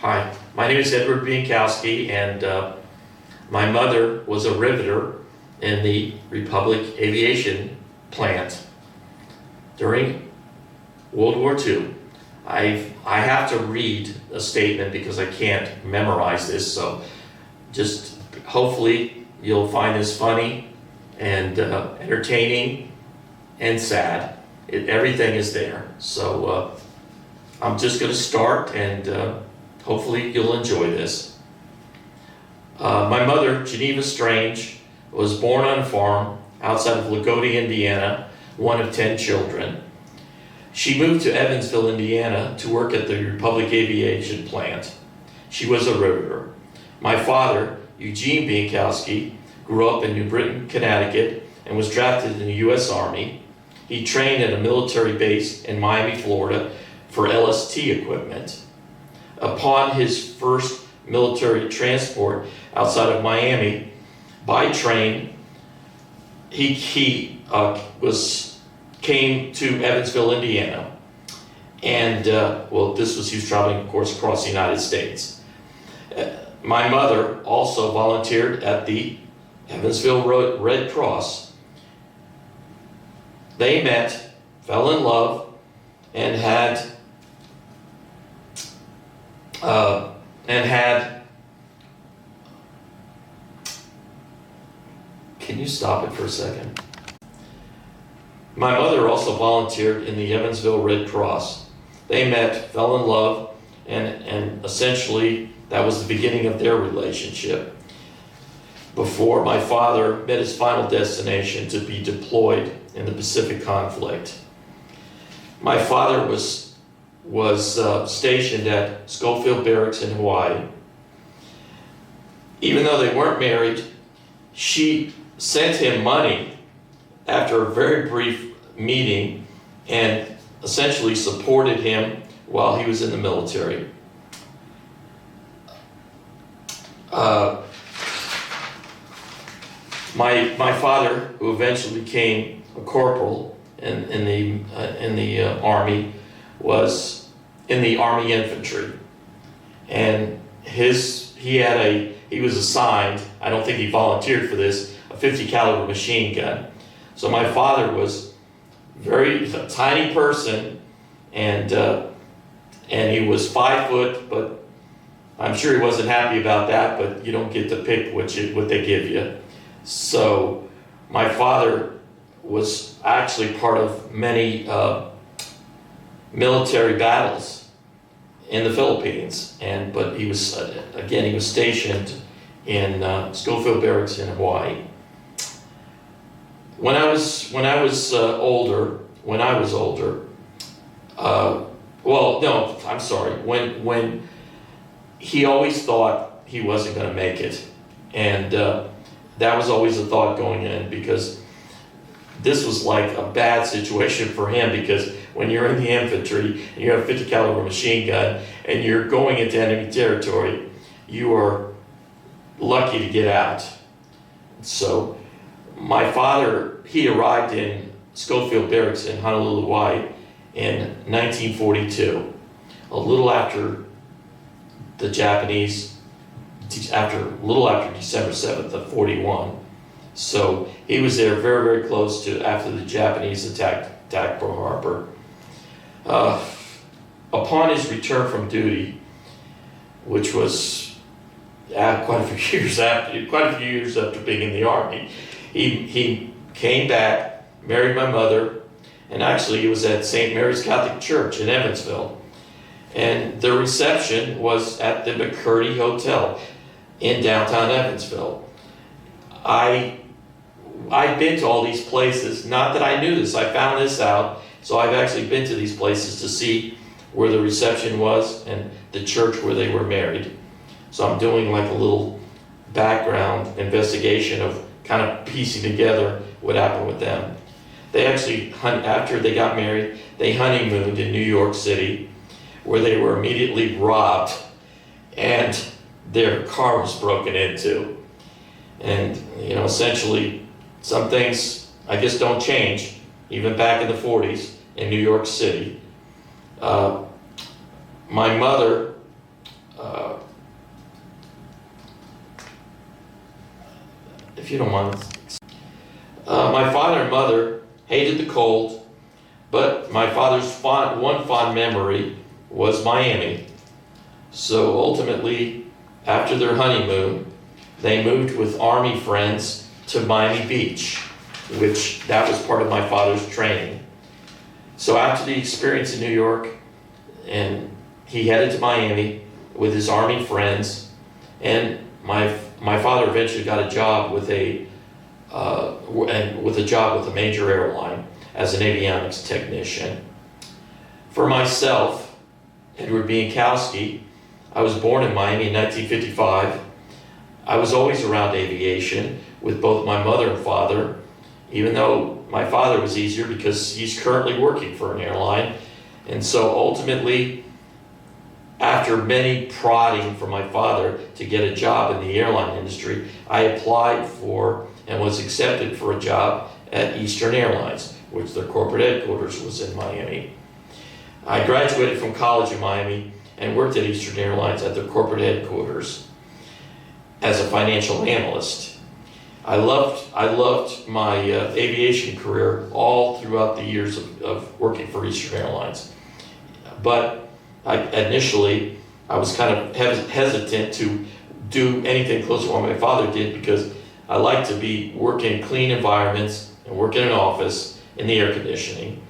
Hi, my name is Edward Bienkowski, and my mother was a riveter in the Republic Aviation plant during World War II. I have to read a statement because I can't memorize this, so just hopefully you'll find this funny and entertaining and sad. Everything is there. So I'm just going to start, and hopefully you'll enjoy this. My mother, Geneva Strange, was born on a farm outside of Lagodi, Indiana, one of 10 children. She moved to Evansville, Indiana to work at the Republic Aviation plant. She was a riveter. My father, Eugene Bienkowski, grew up in New Britain, Connecticut, and was drafted in the U.S. Army. He trained at a military base in Miami, Florida for LST equipment. Upon his first military transport outside of Miami by train, he came to Evansville, Indiana, and he was traveling, of course, across the United States. My mother also volunteered at the Evansville Red Cross. They met, fell in love, and had can you stop it for a second? My mother also volunteered in the Evansville Red Cross. They met, fell in love, and essentially that was the beginning of their relationship before my father met his final destination to be deployed in the Pacific conflict. My father was stationed at Schofield Barracks in Hawaii. Even though they weren't married, she sent him money after a very brief meeting and essentially supported him while he was in the military. My father, who eventually became a corporal in the Army, was in the Army infantry, and he was assigned, I don't think he volunteered for this, a 50 caliber machine gun. So my father was a tiny person, and he was 5 foot, but I'm sure he wasn't happy about that, but you don't get to pick what they give you. So my father was actually part of many military battles in the Philippines, but he was stationed in Schofield Barracks in Hawaii. When I was older, when he always thought he wasn't going to make it, and that was always a thought going in, because this was like a bad situation for him, because when you're in the infantry and you have a 50 caliber machine gun and you're going into enemy territory, you are lucky to get out. So my father, he arrived in Schofield Barracks in Honolulu, Hawaii in 1942, a little after December 7th of 41. So he was there very, very close to after the Japanese attacked Pearl Harbor. Upon his return from duty, which was quite a few years after being in the Army, he came back, married my mother, and actually he was at St. Mary's Catholic Church in Evansville. And the reception was at the McCurdy Hotel in downtown Evansville. I'd been to all these places, not that I knew this, I found this out, so I've actually been to these places to see where the reception was and the church where they were married. So I'm doing like a little background investigation of kind of piecing together what happened with them. They actually, after they got married, they honeymooned in New York City, where they were immediately robbed and their car was broken into. And, essentially, some things, I guess, don't change, even back in the 40s in New York City. My mother if you don't mind. My father and mother hated the cold, but my father's one fond memory was Miami. So ultimately, after their honeymoon, they moved with Army friends to Miami Beach, which that was part of my father's training. So after the experience in New York, and he headed to Miami with his Army friends, and my father eventually got a job with a major airline as an avionics technician. For myself, Edward Bienkowski, I was born in Miami in 1955. I was always around aviation with both my mother and father, even though my father was easier because he's currently working for an airline. And so ultimately, after many prodding from my father to get a job in the airline industry, I applied for and was accepted for a job at Eastern Airlines, which their corporate headquarters was in Miami. I graduated from college in Miami and worked at Eastern Airlines at their corporate headquarters as a financial analyst. I loved my aviation career all throughout the years of working for Eastern Airlines. But initially, I was kind of hesitant to do anything close to what my father did because I like to be working in clean environments and work in an office in the air conditioning.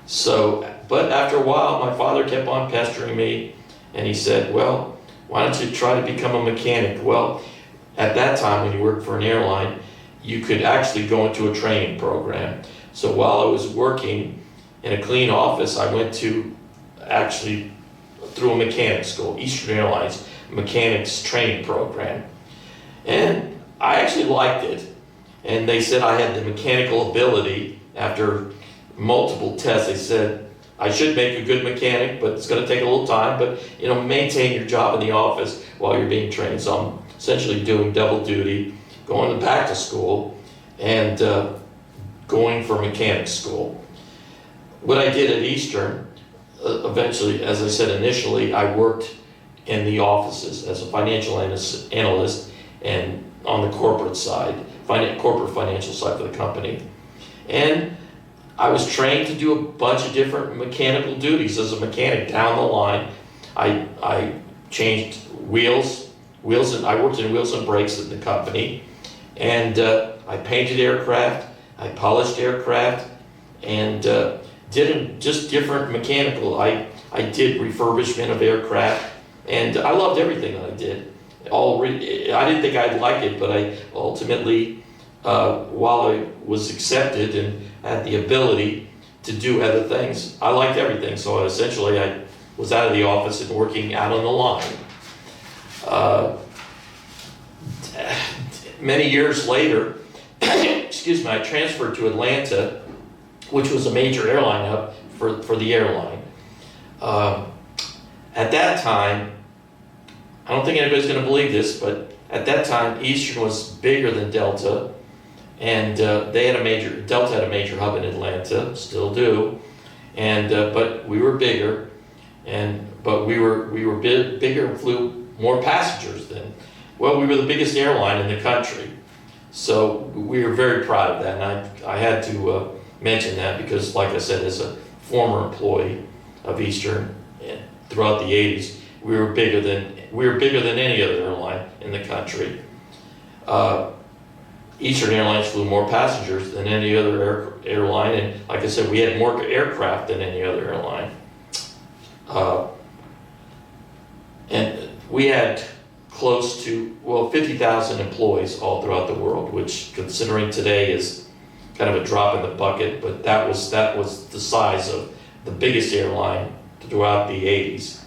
So, but after a while, my father kept on pestering me, and he said, well, why don't you try to become a mechanic? Well, at that time, when you worked for an airline, you could actually go into a training program. So while I was working in a clean office, I went to actually through a mechanics school, Eastern Airlines mechanics training program. And I actually liked it. And they said I had the mechanical ability. After multiple tests, they said I should make a good mechanic, but it's going to take a little time. But maintain your job in the office while you're being trained. So I'm essentially doing double duty, going back to school, and going for mechanics school. What I did at Eastern, eventually, as I said initially, I worked in the offices as a financial analyst and on the corporate side, corporate financial side for the company. And I was trained to do a bunch of different mechanical duties as a mechanic down the line. I changed wheels, and I worked in wheels and brakes in the company. And I painted aircraft, I polished aircraft, and did just different mechanical. I did refurbishment of aircraft, and I loved everything that I did. I didn't think I'd like it, but I ultimately, while I was accepted and had the ability to do other things, I liked everything. So essentially, I was out of the office and working out on the line. Many years later, excuse me, I transferred to Atlanta, which was a major airline hub for the airline. At that time, I don't think anybody's going to believe this, but at that time, Eastern was bigger than Delta, and Delta had a major hub in Atlanta, still do, and but we were bigger, but we were bigger and flew more passengers than. Well, we were the biggest airline in the country, so we were very proud of that, and I had to mention that because, like I said, as a former employee of Eastern throughout the 80s, we were bigger than any other airline in the country. Eastern Airlines flew more passengers than any other airline, and like I said, we had more aircraft than any other airline. And we had close to 50,000 employees all throughout the world, which, considering today, is kind of a drop in the bucket. But that was the size of the biggest airline throughout the 80s.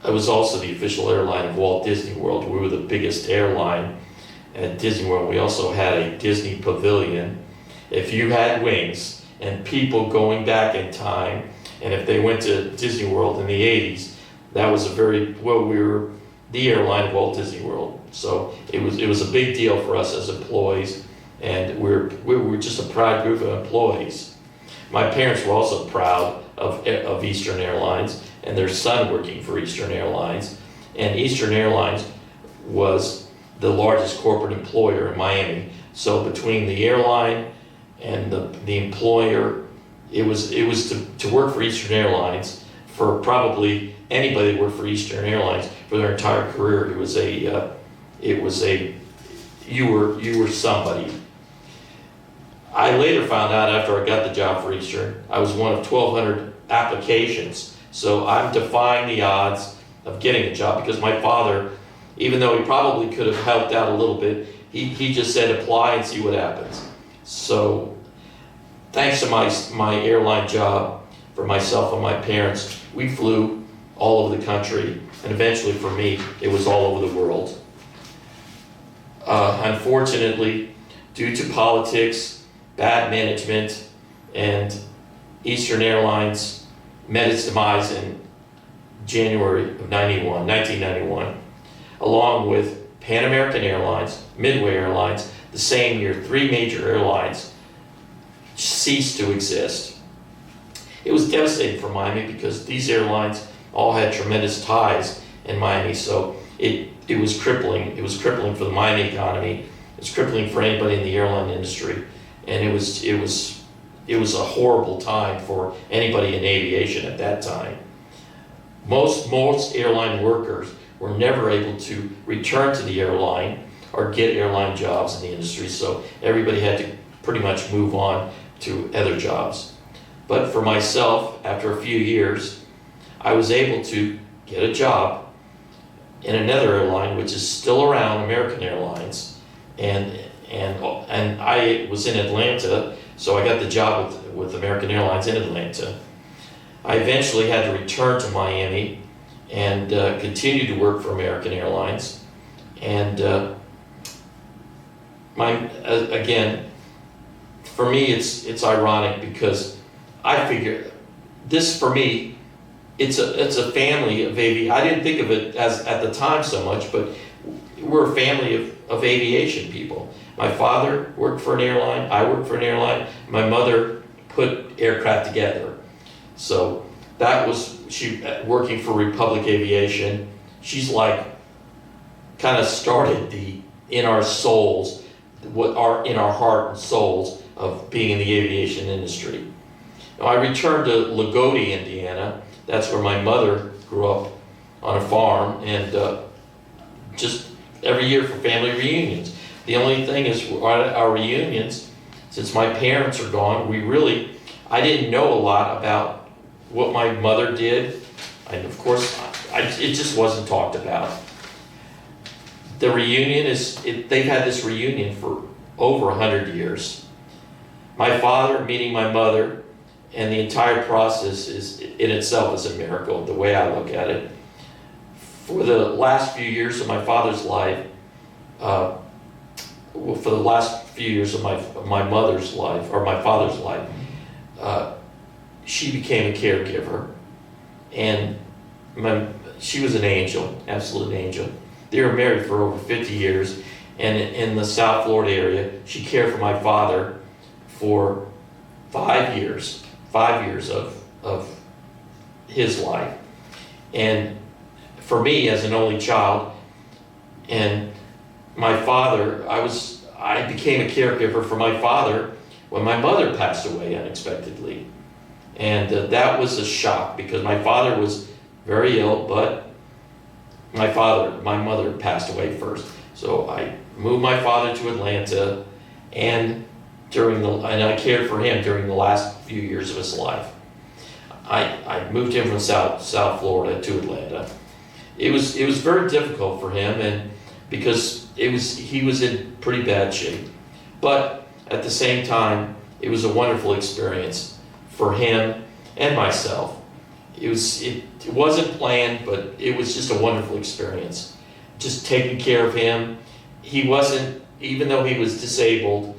It was also the official airline of Walt Disney World. We were the biggest airline at Disney World. We also had a Disney pavilion. If you had wings and people going back in time, and if they went to Disney World in the 80s, that was we were the airline of Walt Disney World. So it was a big deal for us as employees, and we were just a proud group of employees. My parents were also proud of Eastern Airlines and their son working for Eastern Airlines. And Eastern Airlines was the largest corporate employer in Miami. So between the airline and the employer, it was to work for Eastern Airlines, for probably anybody that worked for Eastern Airlines for their entire career. You were somebody. I later found out, after I got the job for Eastern, I was one of 1,200 applications. So I'm defying the odds of getting a job, because my father, even though he probably could have helped out a little bit, he just said apply and see what happens. So thanks to my airline job, for myself and my parents, we flew all over the country, and eventually for me, it was all over the world. Unfortunately, due to politics, bad management, and Eastern Airlines met its demise in January of 1991, along with Pan American Airlines, Midway Airlines. The same year, 3 major airlines ceased to exist. It was devastating for Miami, because these airlines all had tremendous ties in Miami, so it was crippling. It was crippling for the Miami economy. It was crippling for anybody in the airline industry, and it was a horrible time for anybody in aviation at that time. Most airline workers were never able to return to the airline or get airline jobs in the industry, so everybody had to pretty much move on to other jobs. But for myself, after a few years, I was able to get a job in another airline, which is still around, American Airlines, and I was in Atlanta, so I got the job with American Airlines in Atlanta. I eventually had to return to Miami and continue to work for American Airlines. And again, for me, it's ironic, because I figure this, for me, it's a family of aviation. I didn't think of it as at the time so much, but we're a family of aviation people. My father worked for an airline, I worked for an airline, my mother put aircraft together. So that was, she working for Republic Aviation. She's like, kind of started in our souls, in our heart and souls of being in the aviation industry. Now, I returned to Lagodi, Indiana. That's where my mother grew up, on a farm, and just every year for family reunions. The only thing is, our reunions, since my parents are gone, I didn't know a lot about what my mother did, and of course, it just wasn't talked about. The reunion they've had this reunion for over 100 years. My father meeting my mother, and the entire process in itself is a miracle, the way I look at it. For the last few years of my father's life, for the last few years of my mother's life, or my father's life, she became a caregiver, and she was an angel, absolute angel. They were married for over 50 years, and in the South Florida area, she cared for my father for 5 years of his life. And for me, as an only child, and my father, I became a caregiver for my father when my mother passed away unexpectedly. And that was a shock, because my father was very ill, but my mother passed away first. So I moved my father to Atlanta, and I cared for him during the last few years of his life. I moved him from South Florida to Atlanta. It was very difficult for him, and because he was in pretty bad shape. But at the same time, it was a wonderful experience for him and myself. It wasn't planned, but it was just a wonderful experience. Just taking care of him. He wasn't, even though he was disabled,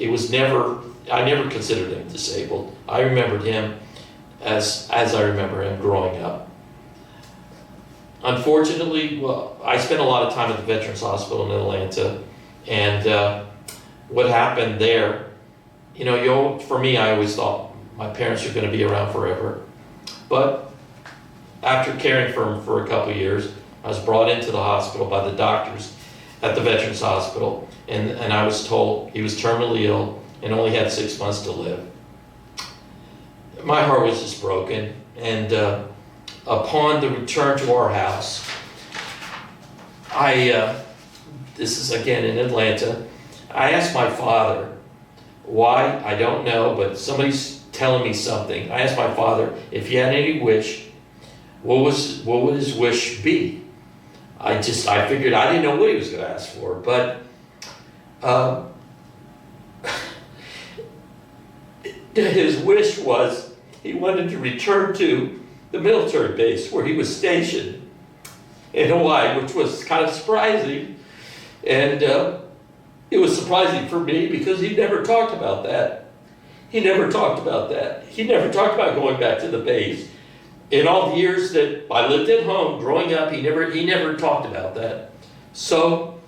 I never considered him disabled. I remembered him as I remember him growing up. Unfortunately, I spent a lot of time at the Veterans Hospital in Atlanta, and what happened there, for me, I always thought my parents are going to be around forever. But after caring for him for a couple of years, I was brought into the hospital by the doctors, at the Veterans Hospital, and I was told he was terminally ill and only had 6 months to live. My heart was just broken, and upon the return to our house, this is again in Atlanta, I asked my father why, I don't know, but somebody's telling me something. I asked my father if he had any wish, what would his wish be? I figured I didn't know what he was going to ask for, but his wish was he wanted to return to the military base where he was stationed in Hawaii, which was kind of surprising. And it was surprising for me because he never talked about that. He never talked about that. He never talked about going back to the base. In all the years that I lived at home growing up, he never talked about that. So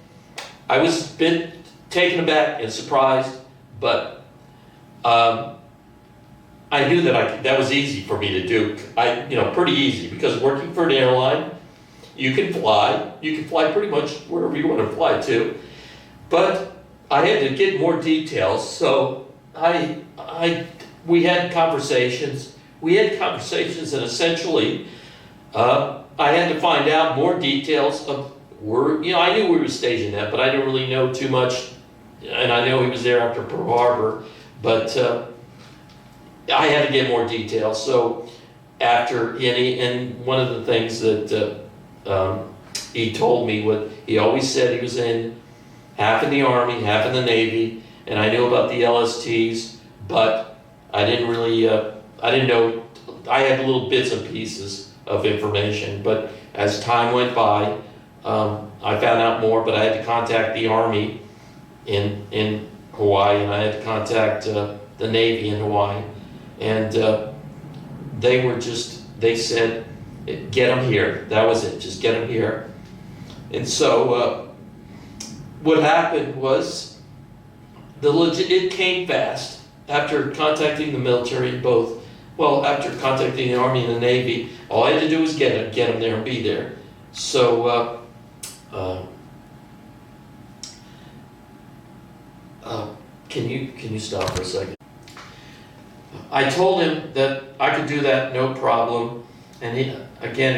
I was a bit taken aback and surprised, but I knew that was easy for me to do. Pretty easy, because working for an airline, you can fly pretty much wherever you want to fly to, but I had to get more details. So we had conversations. And essentially, I had to find out more details of where, I knew we were stationed at, but I didn't really know too much. And I know he was there after Pearl Harbor, but I had to get more details. So and one of the things that he told me, he always said he was in half in the Army, half in the Navy, and I knew about the LSTs, but I didn't really, I didn't know. I had little bits and pieces of information, but as time went by, I found out more, but I had to contact the Army in Hawaii, and I had to contact the Navy in Hawaii, and they said, get them here. That was it, just get them here. And so what happened was, it came fast. After contacting the military, after contacting the Army and the Navy, all I had to do was get them there and be there. So, can you stop for a second? I told him that I could do that, no problem. And he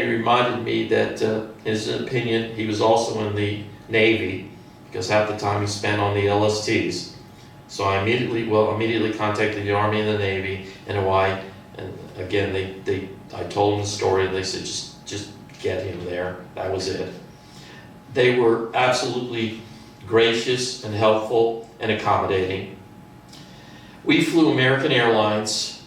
reminded me that, in his opinion, he was also in the Navy, because half the time he spent on the LSTs. So I immediately contacted the Army and the Navy in Hawaii, and again, I told them the story, and they said, just get him there. That was it. They were absolutely gracious and helpful and accommodating. We flew American Airlines,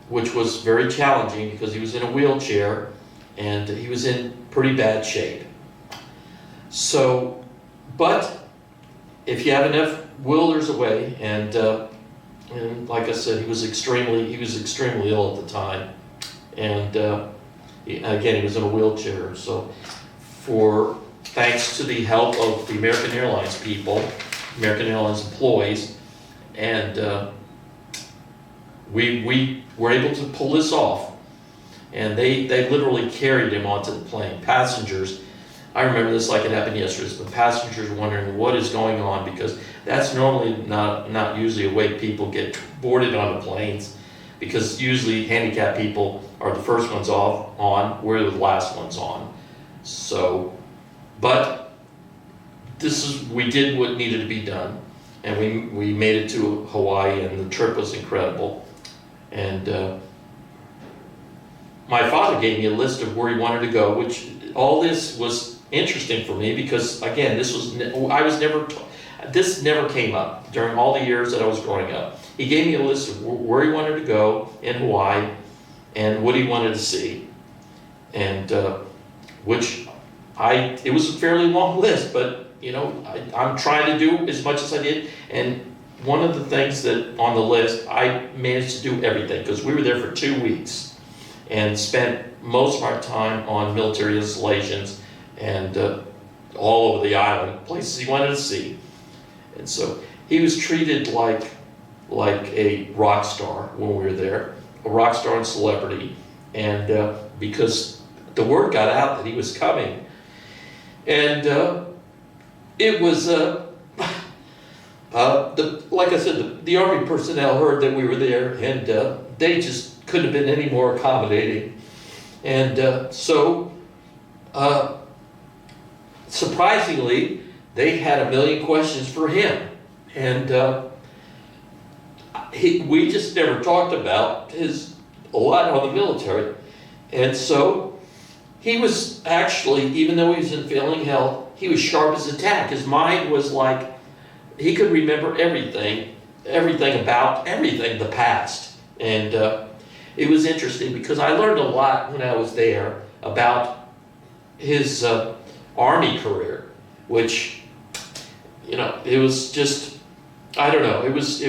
which was very challenging because he was in a wheelchair and he was in pretty bad shape. So, but if you have enough will, there's a way. And like I said, he was extremely ill at the time, and he was in a wheelchair. So, thanks to the help of the American Airlines people, American Airlines employees, and we were able to pull this off. And they literally carried him onto the plane. Passengers, I remember this like it happened yesterday, but passengers were wondering what is going on, because that's normally not usually a way people get boarded on the planes, because usually handicapped people are the first ones on, we're the last ones on. So, but we did what needed to be done, and we made it to Hawaii, and the trip was incredible. And my father gave me a list of where he wanted to go, which all this was interesting for me, because again, this never came up during all the years that I was growing up. He gave me a list of where he wanted to go in Hawaii and what he wanted to see, and it was a fairly long list, but I'm trying to do as much as I did. And one of the things that on the list, I managed to do everything, because we were there for 2 weeks and spent most of our time on military installations and all over the island, places he wanted to see. And so he was treated like a rock star when we were there, a rock star and celebrity. And because the word got out that he was coming, and it was, like I said, the Army personnel heard that we were there, and they just couldn't have been any more accommodating. And surprisingly, they had a million questions for him. And we just never talked about a lot on the military. And so he was actually, even though he was in failing health, he was sharp as a tack. His mind was like, he could remember everything about everything, the past. And it was interesting because I learned a lot when I was there about his Army career, which, you know, it was just, I don't know, it was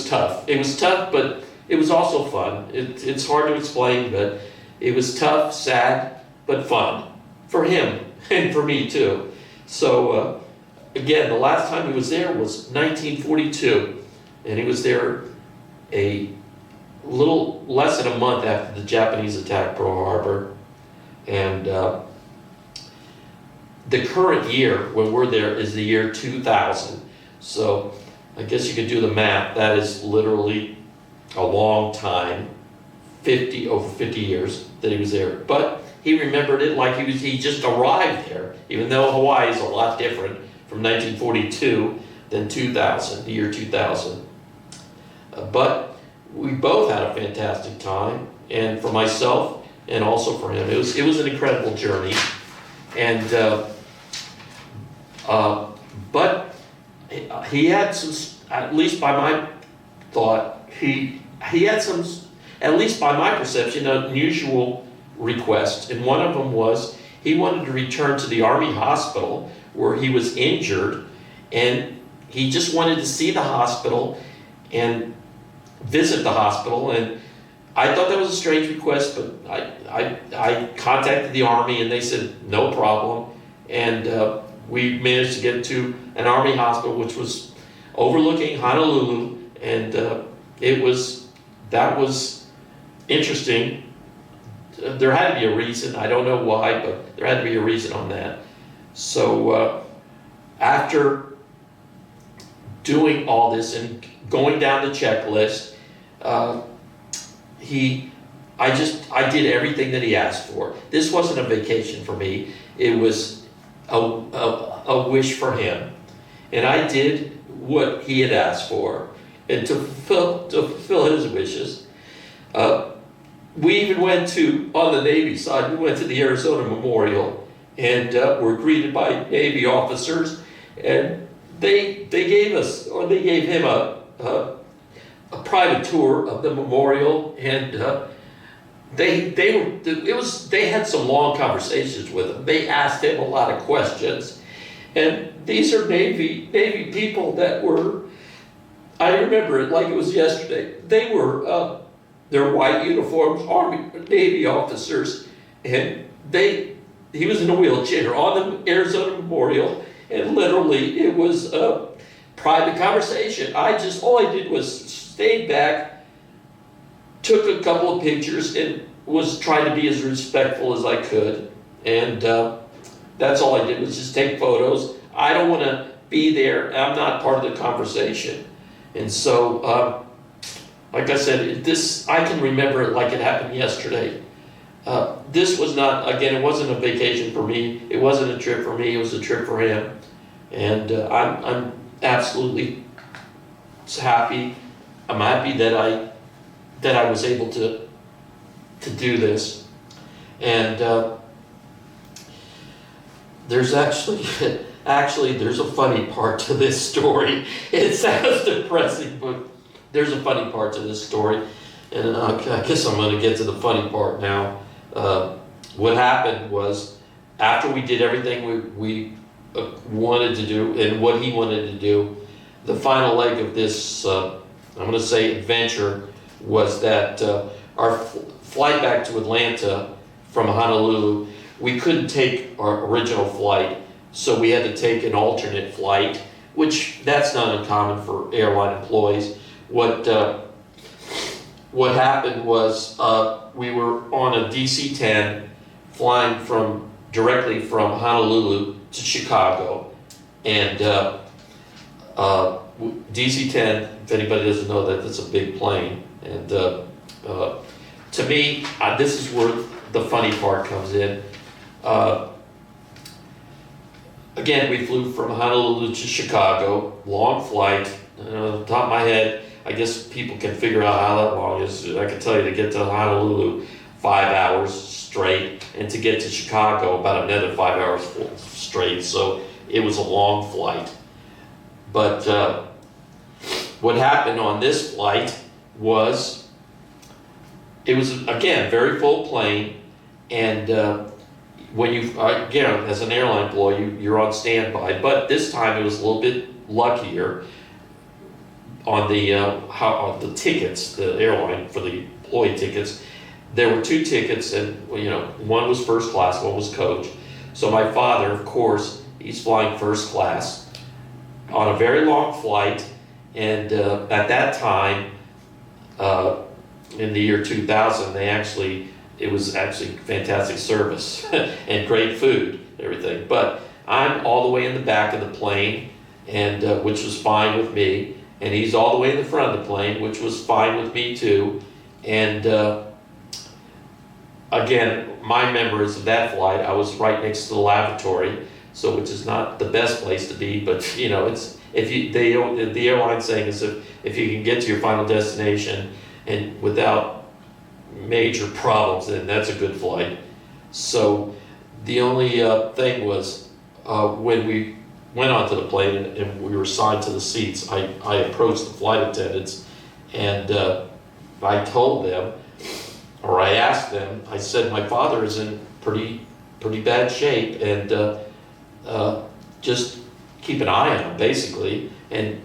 tough. It was tough, but it was also fun. It's hard to explain, but it was tough, sad, but fun for him and for me too. So again, the last time he was there was 1942, and he was there a little less than a month after the Japanese attacked Pearl Harbor. And the current year when we're there is the year 2000. So I guess you could do the math. That is literally a long time, over 50 years that he was there. But he remembered it like he just arrived there, even though Hawaii is a lot different from 1942 than 2000, the year 2000. But we both had a fantastic time, and for myself and also for him, it was an incredible journey. And but he had some, at least by my thought, he had some, at least by my perception, unusual requests. And one of them was he wanted to return to the Army hospital where he was injured, and he just wanted to see the hospital and visit the hospital. And I thought that was a strange request, but I contacted the Army, and they said no problem. And we managed to get to an Army hospital, which was overlooking Honolulu, and that was interesting. There had to be a reason. I don't know why, but there had to be a reason on that. So after doing all this and going down the checklist, I did everything that he asked for. This wasn't a vacation for me. It was a wish for him. And I did what he had asked for. And to fulfill his wishes, we even went on the Navy side, we went to the Arizona Memorial, and were greeted by Navy officers, and they gave him a private tour of the memorial, and they had some long conversations with him. They asked him a lot of questions, and these are Navy people that were, I remember it like it was yesterday. They were their white uniforms, Navy officers, and he was in a wheelchair on the Arizona Memorial, and literally it was a private conversation. All I did was stayed back, took a couple of pictures, and was trying to be as respectful as I could. And that's all I did, was just take photos. I don't want to be there. I'm not part of the conversation. And so, like I said, I can remember it like it happened yesterday. This was not, again, it wasn't a vacation for me. It wasn't a trip for me. It was a trip for him. And I'm absolutely happy. I'm happy that I was able to do this. And there's actually there's a funny part to this story. It sounds depressing, but there's a funny part to this story. And I guess I'm going to get to the funny part now. What happened was, after we did everything we wanted to do and what he wanted to do, the final leg of this, I'm going to say adventure, was that our flight back to Atlanta from Honolulu, we couldn't take our original flight, so we had to take an alternate flight, which that's not uncommon for airline employees. What happened was we were on a DC-10 flying directly from Honolulu to Chicago, and DC-10. If anybody doesn't know that, that's a big plane, and to me, this is where the funny part comes in. Again, we flew from Honolulu to Chicago, long flight. On the top of my head, I guess people can figure out how that long is. I can tell you, to get to Honolulu, 5 hours straight, and to get to Chicago, about another 5 hours straight. So it was a long flight. But what happened on this flight was, it was, again, very full plane, and when you, again, as an airline employee, you're on standby, but this time it was a little bit luckier on the tickets, the airline for the employee tickets. There were 2 tickets, and one was first class, one was coach. So my father, of course, he's flying first class on a very long flight, and at that time, in the year 2000, it was actually fantastic service and great food, everything. But I'm all the way in the back of the plane, and which was fine with me. And he's all the way in the front of the plane, which was fine with me too. And again, my memories of that flight, I was right next to the lavatory, so which is not the best place to be, but it's, the airline saying is if you can get to your final destination and without major problems, then that's a good flight. So the only thing was, when we went onto the plane and we were assigned to the seats, I approached the flight attendants, and I told them, or I asked them, I said, my father is in pretty bad shape, and just keep an eye on him, basically. And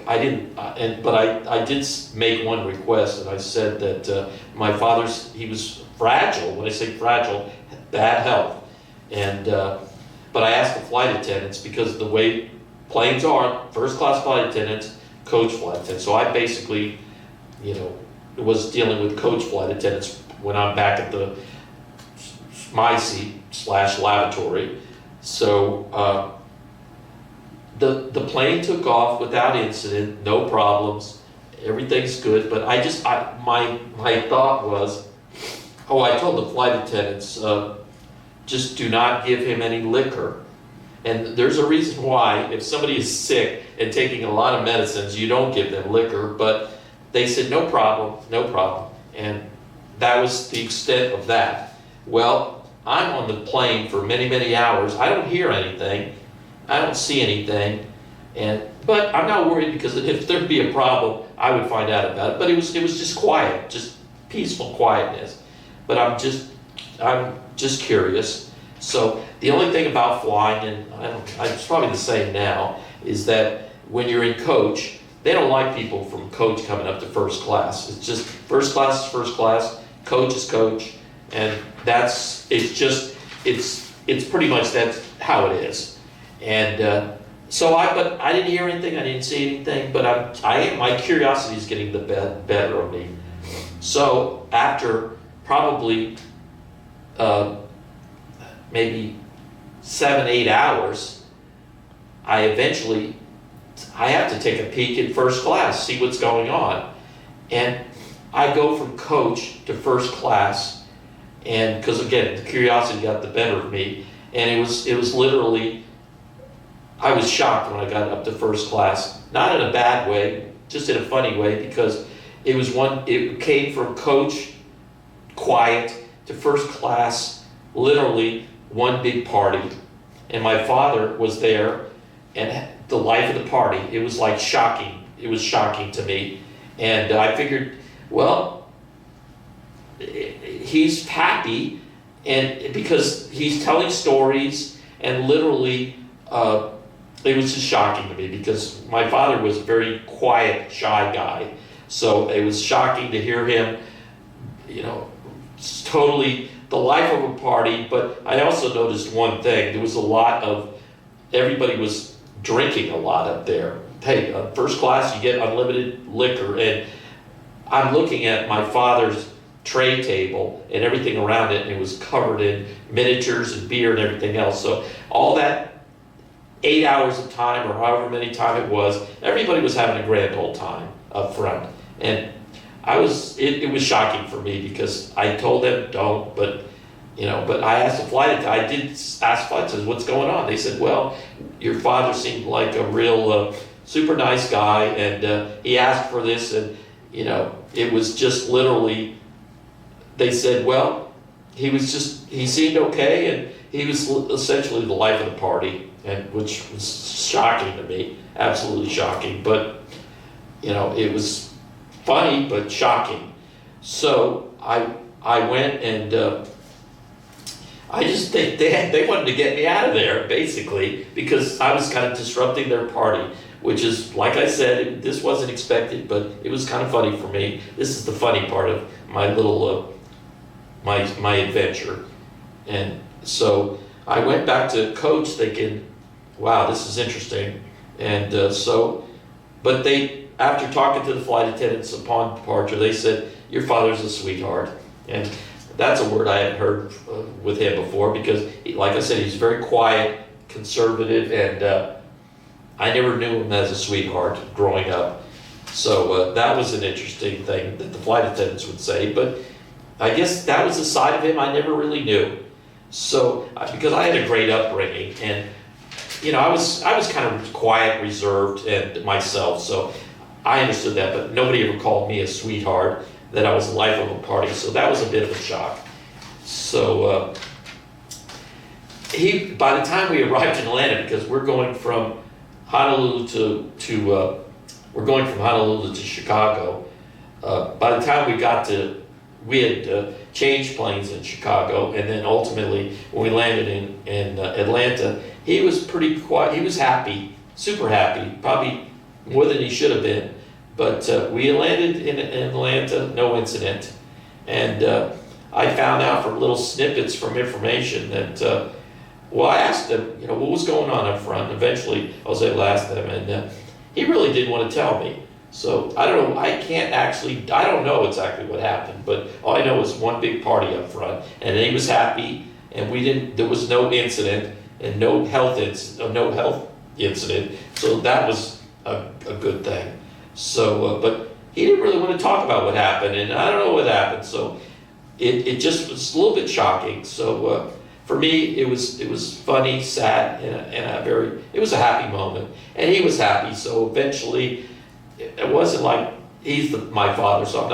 I didn't, but I did make one request, and I said that my father's, he was fragile. When I say fragile, bad health, and but I asked the flight attendants, because the way planes are, first class flight attendants, coach flight attendants. So I basically, was dealing with coach flight attendants when I'm back at my seat / lavatory. So the plane took off without incident, no problems, everything's good. But my thought was, I told the flight attendants, just do not give him any liquor. And there's a reason why. If somebody is sick and taking a lot of medicines, you don't give them liquor. But they said, no problem, no problem. And that was the extent of that. Well, I'm on the plane for many, many hours. I don't hear anything. I don't see anything. But I'm not worried, because if there'd be a problem, I would find out about it. But it was just quiet, just peaceful quietness. But I'm just curious. So the only thing about flying, and it's probably the same now, is that when you're in coach, they don't like people from coach coming up to first class. It's just first class is first class, coach is coach, and it's pretty much that's how it is. And but I didn't hear anything, I didn't see anything, but my curiosity is getting the better of me. So after probably maybe 7-8 hours, I have to take a peek at first class, see what's going on. And I go from coach to first class, and because again, the curiosity got the better of me, and it was literally, I was shocked when I got up to first class, not in a bad way, just in a funny way, because it came from coach, quiet, to first class, literally one big party. And my father was there, and the life of the party, it was like shocking. It was shocking to me. And I figured, well, he's happy, and because he's telling stories, and literally, it was just shocking to me, because my father was a very quiet, shy guy. So it was shocking to hear him, totally the life of a party. But I also noticed one thing. There was everybody was drinking a lot up there. Hey, first class, you get unlimited liquor. And I'm looking at my father's tray table and everything around it, and it was covered in miniatures and beer and everything else. So all that 8 hours of time, or however many time it was, everybody was having a grand old time up front. And it was shocking for me, because I told them don't, but I asked the flight attendant, I did ask flight attendants, what's going on? They said, well, your father seemed like a real super nice guy, and he asked for this, and it was just literally, they said, well, he seemed okay, and he was essentially the life of the party, and which was shocking to me, absolutely shocking. But it was funny but shocking. So I went, and I just think they wanted to get me out of there, basically, because I was kind of disrupting their party, which is, like I said, this wasn't expected, but it was kind of funny for me. This is the funny part of my little my adventure. And so I went back to coach thinking, wow, this is interesting. And but after talking to the flight attendants upon departure, they said, your father's a sweetheart. And that's a word I hadn't heard with him before, because, like I said, he's very quiet, conservative, and I never knew him as a sweetheart growing up. So that was an interesting thing that the flight attendants would say, but I guess that was a side of him I never really knew. So, because I had a great upbringing, and I was kind of quiet, reserved, and myself, so I understood that, but nobody ever called me a sweetheart, that I was the life of a party, so that was a bit of a shock. So by the time we arrived in Atlanta, because we're going from Honolulu to Chicago. By the time we had changed planes in Chicago, and then ultimately when we landed in Atlanta, he was pretty quiet. He was happy, super happy, probably more than he should have been. But we landed in Atlanta, no incident. And I found out from little snippets from information that, I asked him, what was going on up front. Eventually, I was able to ask them, and he really didn't want to tell me. So I don't know, I don't know exactly what happened, but all I know was one big party up front, and he was happy, and there was no incident, and no health incident, so that was a good thing. So, but he didn't really want to talk about what happened, and I don't know what happened, so it just was a little bit shocking. So for me, it was funny, sad, and it was a happy moment, and he was happy. So eventually, it wasn't like he's my father, so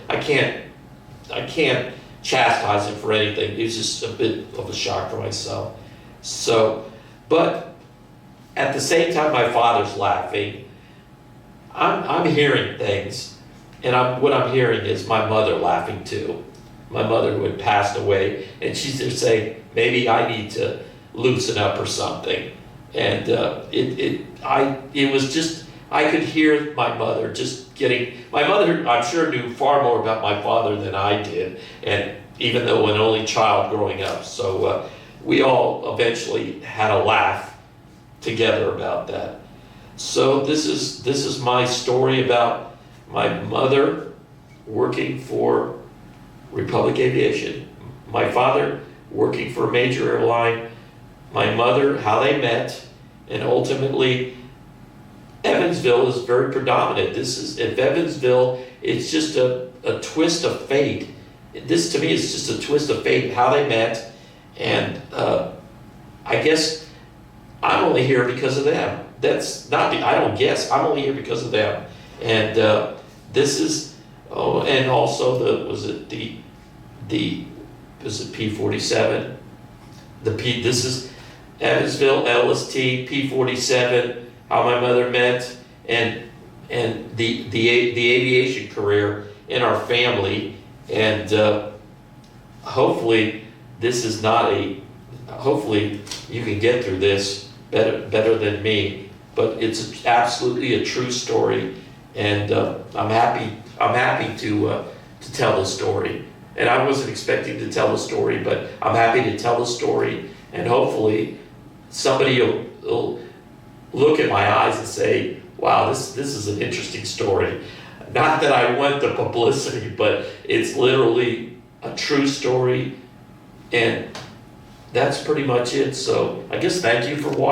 I can't chastise him for anything. It was just a bit of a shock for myself. So, but at the same time, my father's laughing. I'm hearing things, and what I'm hearing is my mother laughing too. My mother, who had passed away, and she's there saying, maybe I need to loosen up or something. And it was just, I could hear my mother my mother, I'm sure, knew far more about my father than I did, and even though an only child growing up. So we all eventually had a laugh together about that. So this is my story about my mother working for Republic Aviation, my father working for a major airline, my mother, how they met, and ultimately Evansville is very predominant. If Evansville, it's just a twist of fate. This to me is just a twist of fate, how they met, and I guess I'm only here because of them. I don't guess, I'm only here because of them. And this is, and also was it P-47? This is Evansville, LST, P-47, how my mother met, and the aviation career in our family. And hopefully this is hopefully you can get through this better than me, but it's absolutely a true story, and I'm happy to tell the story. And I wasn't expecting to tell the story, but I'm happy to tell the story, and hopefully somebody will look at my eyes and say, wow, this is an interesting story. Not that I want the publicity, but it's literally a true story, and that's pretty much it. So I guess thank you for watching.